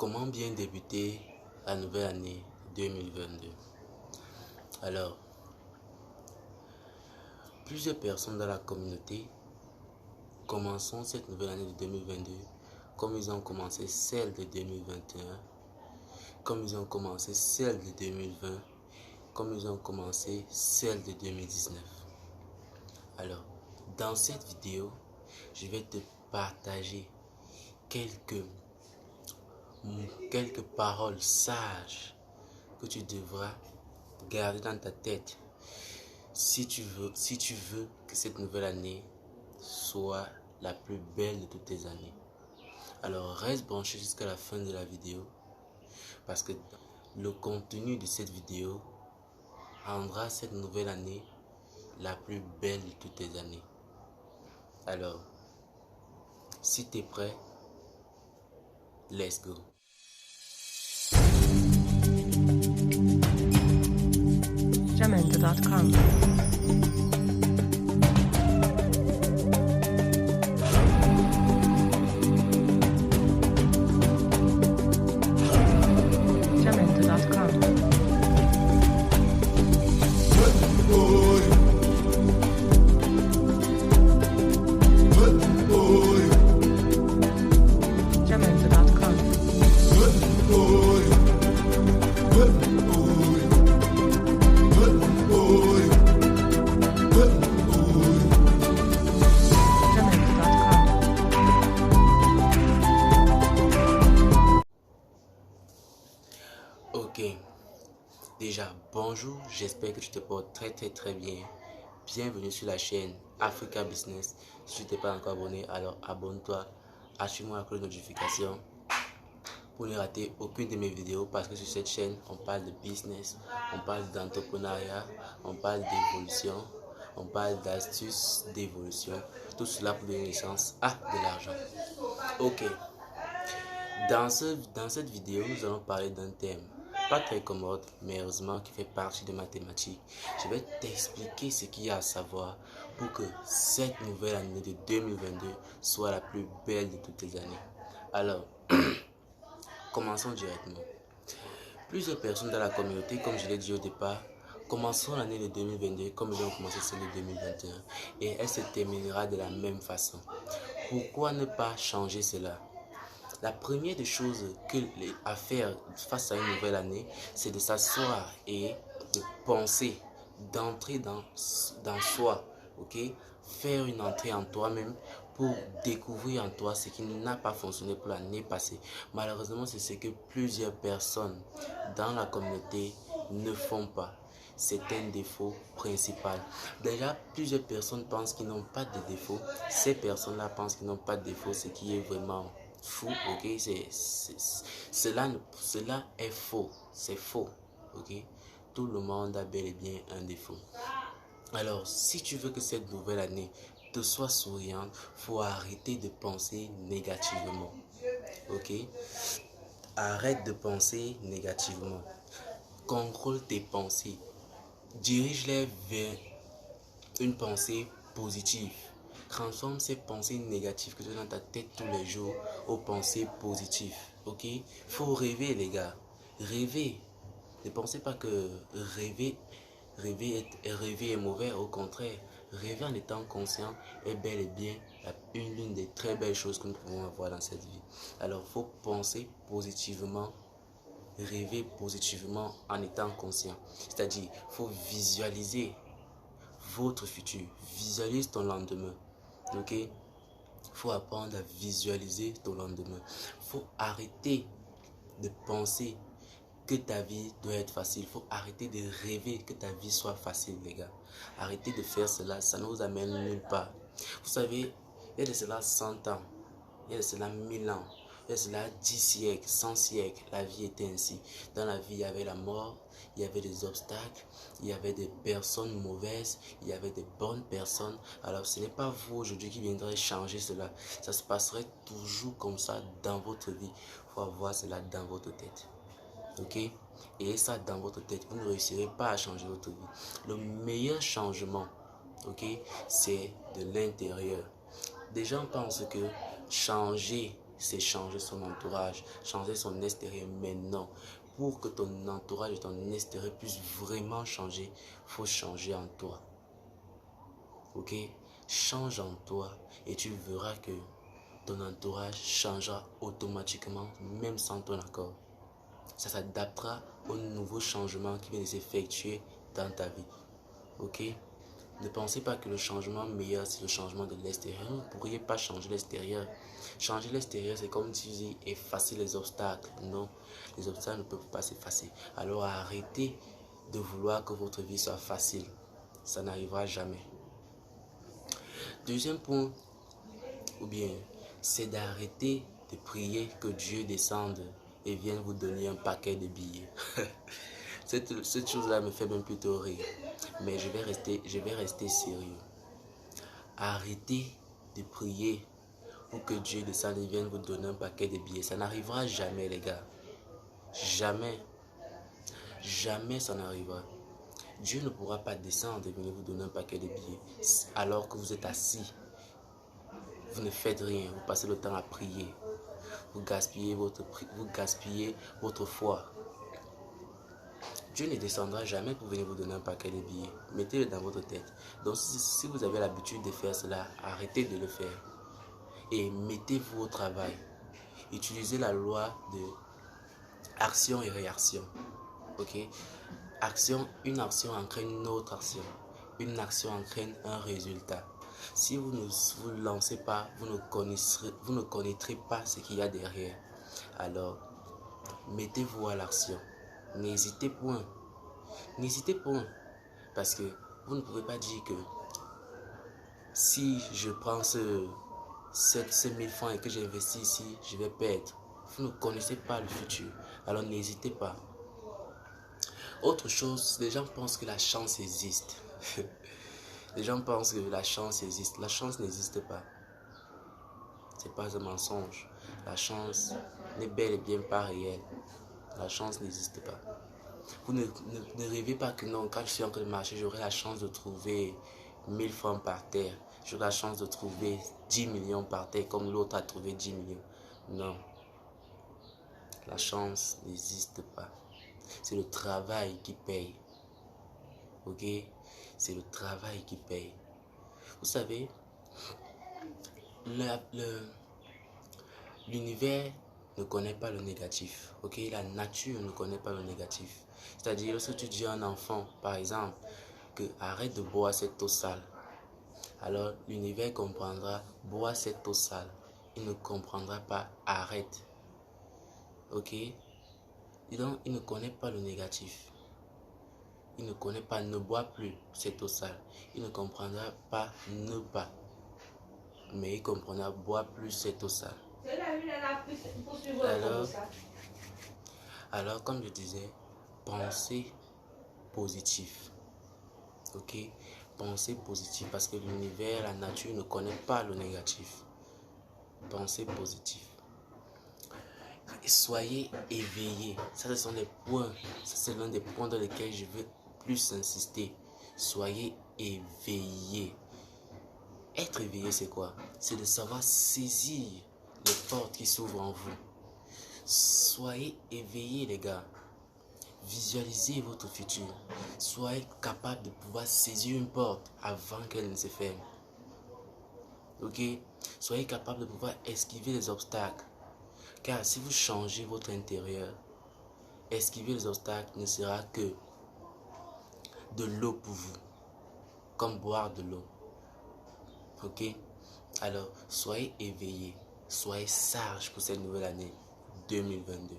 Comment bien débuter la nouvelle année 2022? Alors, plusieurs personnes dans la communauté commençons cette nouvelle année de 2022 comme ils ont commencé celle de 2021, comme ils ont commencé celle de 2020, comme ils ont commencé celle de 2019. Alors, dans cette vidéo, je vais te partager quelques paroles sages que tu devras garder dans ta tête si tu veux que cette nouvelle année soit la plus belle de toutes tes années. Alors reste branché jusqu'à la fin de la vidéo parce que le contenu de cette vidéo rendra cette nouvelle année la plus belle de toutes tes années. Alors, si tu es prêt, let's go. Jamendo.com. Ok, déjà bonjour, j'espère que tu te portes très bien. Bienvenue sur la chaîne Africa Business. Si tu n'es pas encore abonné, alors abonne-toi, active-moi la cloche de notification pour ne rater aucune de mes vidéos parce que sur cette chaîne, on parle de business, on parle d'entrepreneuriat, on parle d'évolution, on parle d'astuces d'évolution, tout cela pour donner naissance à de l'argent. Ok, dans cette vidéo, nous allons parler d'un thème pas très commode, mais heureusement qui fait partie de ma thématique. Je vais t'expliquer ce qu'il y a à savoir pour que cette nouvelle année de 2022 soit la plus belle de toutes les années. Alors, commençons directement. Plusieurs personnes dans la communauté, comme je l'ai dit au départ, commenceront l'année de 2022 comme ils ont commencé celle de 2021 et elle se terminera de la même façon. Pourquoi ne pas changer cela? La première des choses à faire face à une nouvelle année, c'est de s'asseoir et de penser, d'entrer dans soi, ok? Faire une entrée en toi-même pour découvrir en toi ce qui n'a pas fonctionné pour l'année passée. Malheureusement, c'est ce que plusieurs personnes dans la communauté ne font pas. C'est un défaut principal. Déjà, plusieurs personnes pensent qu'ils n'ont pas de défaut. Ces personnes-là pensent qu'ils n'ont pas de défaut, ce qui est vraiment fou, ok? Cela est faux, c'est faux, ok? Tout le monde a bel et bien un défaut. Alors, si tu veux que cette nouvelle année te soit souriante, faut arrêter de penser négativement, ok? Arrête de penser négativement. Contrôle tes pensées. Dirige-les vers une pensée positive. Transforme ces pensées négatives que tu as dans ta tête tous les jours aux pensées positives. Ok? Faut rêver, les gars. Rêver. Ne pensez pas que rêver est mauvais. Au contraire, rêver en étant conscient est bel et bien l'une des très belles choses que nous pouvons avoir dans cette vie. Alors, faut penser positivement. Rêver positivement en étant conscient. C'est-à-dire, faut visualiser votre futur. Visualise ton lendemain. Ok? Faut apprendre à visualiser ton lendemain. Faut arrêter de penser que ta vie doit être facile. Faut arrêter de rêver que ta vie soit facile, les gars. Arrêtez de faire cela, ça ne vous amène nulle part. Vous savez, il y a de cela 100 ans, il y a de cela 1000 ans, il y a de cela 10 siècles, 100 siècles, la vie était ainsi. Dans la vie, il y avait la mort, il y avait des obstacles, il y avait des personnes mauvaises, il y avait des bonnes personnes. Alors ce n'est pas vous aujourd'hui qui viendrez changer cela. Ça se passerait toujours comme ça dans votre vie. Il faut avoir cela dans votre tête. Ok? Et ça dans votre tête, vous ne réussirez pas à changer votre vie. Le meilleur changement, ok, c'est de l'intérieur. Des gens pensent que changer, c'est changer son entourage, changer son extérieur. Mais non, pour que ton entourage et ton extérieur puissent vraiment changer, il faut changer en toi. Ok? Change en toi et tu verras que ton entourage changera automatiquement, même sans ton accord. Ça s'adaptera aux nouveaux changements qui viennent de s'effectuer dans ta vie. Ok? Ne pensez pas que le changement meilleur, c'est le changement de l'extérieur. Vous ne pourriez pas changer l'extérieur. Changer l'extérieur, c'est comme si effacer les obstacles. Non, les obstacles ne peuvent pas s'effacer. Alors arrêtez de vouloir que votre vie soit facile. Ça n'arrivera jamais. Deuxième point, ou bien, c'est d'arrêter de prier que Dieu descende et vienne vous donner un paquet de billets. Cette chose-là me fait même plutôt rire. Mais je vais rester sérieux. Arrêtez de prier pour que Dieu descende et vienne vous donner un paquet de billets. Ça n'arrivera jamais, les gars. Jamais. Jamais ça n'arrivera. Dieu ne pourra pas descendre et venir vous donner un paquet de billets alors que vous êtes assis. Vous ne faites rien. Vous passez le temps à prier. Vous gaspillez votre foi. Dieu ne descendra jamais pour venir vous donner un paquet de billets. Mettez-le dans votre tête. Donc si vous avez l'habitude de faire cela, arrêtez de le faire. Et mettez-vous au travail. Utilisez la loi de action et réaction. Ok? Une action entraîne une autre action. Une action entraîne un résultat. Si vous ne vous lancez pas, vous ne connaîtrez pas ce qu'il y a derrière. Alors, mettez-vous à l'action. N'hésitez point. N'hésitez point. Parce que vous ne pouvez pas dire que si je prends ces 1000 francs et que j'investis ici, je vais perdre. Vous ne connaissez pas le futur. Alors n'hésitez pas. Autre chose, les gens pensent que la chance existe. Les gens pensent que la chance existe. La chance n'existe pas. C'est pas un mensonge. La chance n'est bel et bien pas réelle. La chance n'existe pas. Vous ne rêvez pas que non, quand je suis en train de marcher, j'aurai la chance de trouver 1000 francs par terre. J'aurai la chance de trouver 10 millions par terre comme l'autre a trouvé 10 millions. Non. La chance n'existe pas. C'est le travail qui paye. Ok? C'est le travail qui paye. Vous savez, l'univers ne connaît pas le négatif. Ok? La nature ne connaît pas le négatif. C'est-à-dire, lorsque tu dis à un enfant, par exemple, que arrête de boire cette eau sale, alors l'univers comprendra, bois cette eau sale. Il ne comprendra pas, arrête. Ok? Et donc, il ne connaît pas le négatif. Il ne connaît pas, ne bois plus cette eau sale. Il ne comprendra pas, ne pas. Mais il comprendra, bois plus cette eau sale. Alors, comme je disais, pensez positif. Ok? Pensez positif parce que l'univers, la nature ne connaît pas le négatif. Pensez positif. Et soyez éveillés. Ça, ce sont les points. Ça, c'est l'un des points dans lesquels je veux plus insister. Soyez éveillés. Être éveillé, c'est quoi? C'est de savoir saisir les portes qui s'ouvrent en vous. Soyez éveillés, les gars. Visualisez votre futur. Soyez capable de pouvoir saisir une porte avant qu'elle ne se ferme. Ok? Soyez capable de pouvoir esquiver les obstacles. Car si vous changez votre intérieur, esquiver les obstacles ne sera que de l'eau pour vous. Comme boire de l'eau. Ok? Alors, soyez éveillés. Soyez sages pour cette nouvelle année 2022.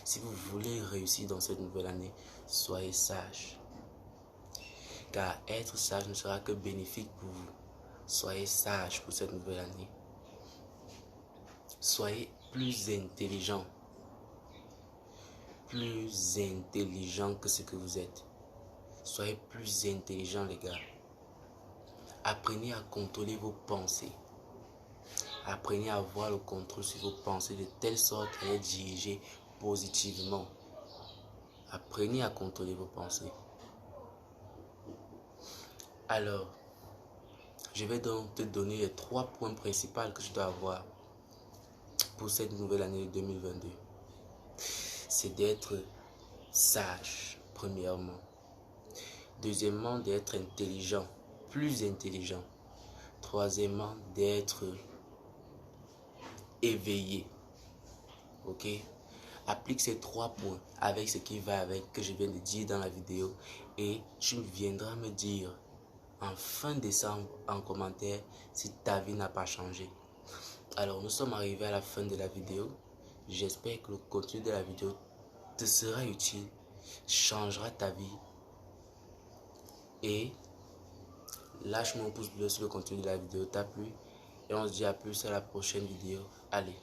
Si vous voulez réussir dans cette nouvelle année, soyez sages. Car être sage ne sera que bénéfique pour vous. Soyez sages pour cette nouvelle année. Soyez plus intelligents. Plus intelligents que ce que vous êtes. Soyez plus intelligents, les gars. Apprenez à contrôler vos pensées. Apprenez à avoir le contrôle sur vos pensées de telle sorte qu'elles soient dirigées positivement. Apprenez à contrôler vos pensées. Alors, je vais donc te donner les 3 points principaux que je dois avoir pour cette nouvelle année 2022, c'est d'être sage, premièrement. Deuxièmement, d'être intelligent, plus intelligent. Troisièmement, d'être éveillé. Ok? Applique ces 3 points avec ce qui va avec, que je viens de dire dans la vidéo, et tu viendras me dire en fin décembre en commentaire si ta vie n'a pas changé. Alors, nous sommes arrivés à la fin de la vidéo. J'espère que le contenu de la vidéo te sera utile, changera ta vie. Et lâche-moi un pouce bleu si le contenu de la vidéo t'a plu. Et on se dit à plus à la prochaine vidéo. Allez.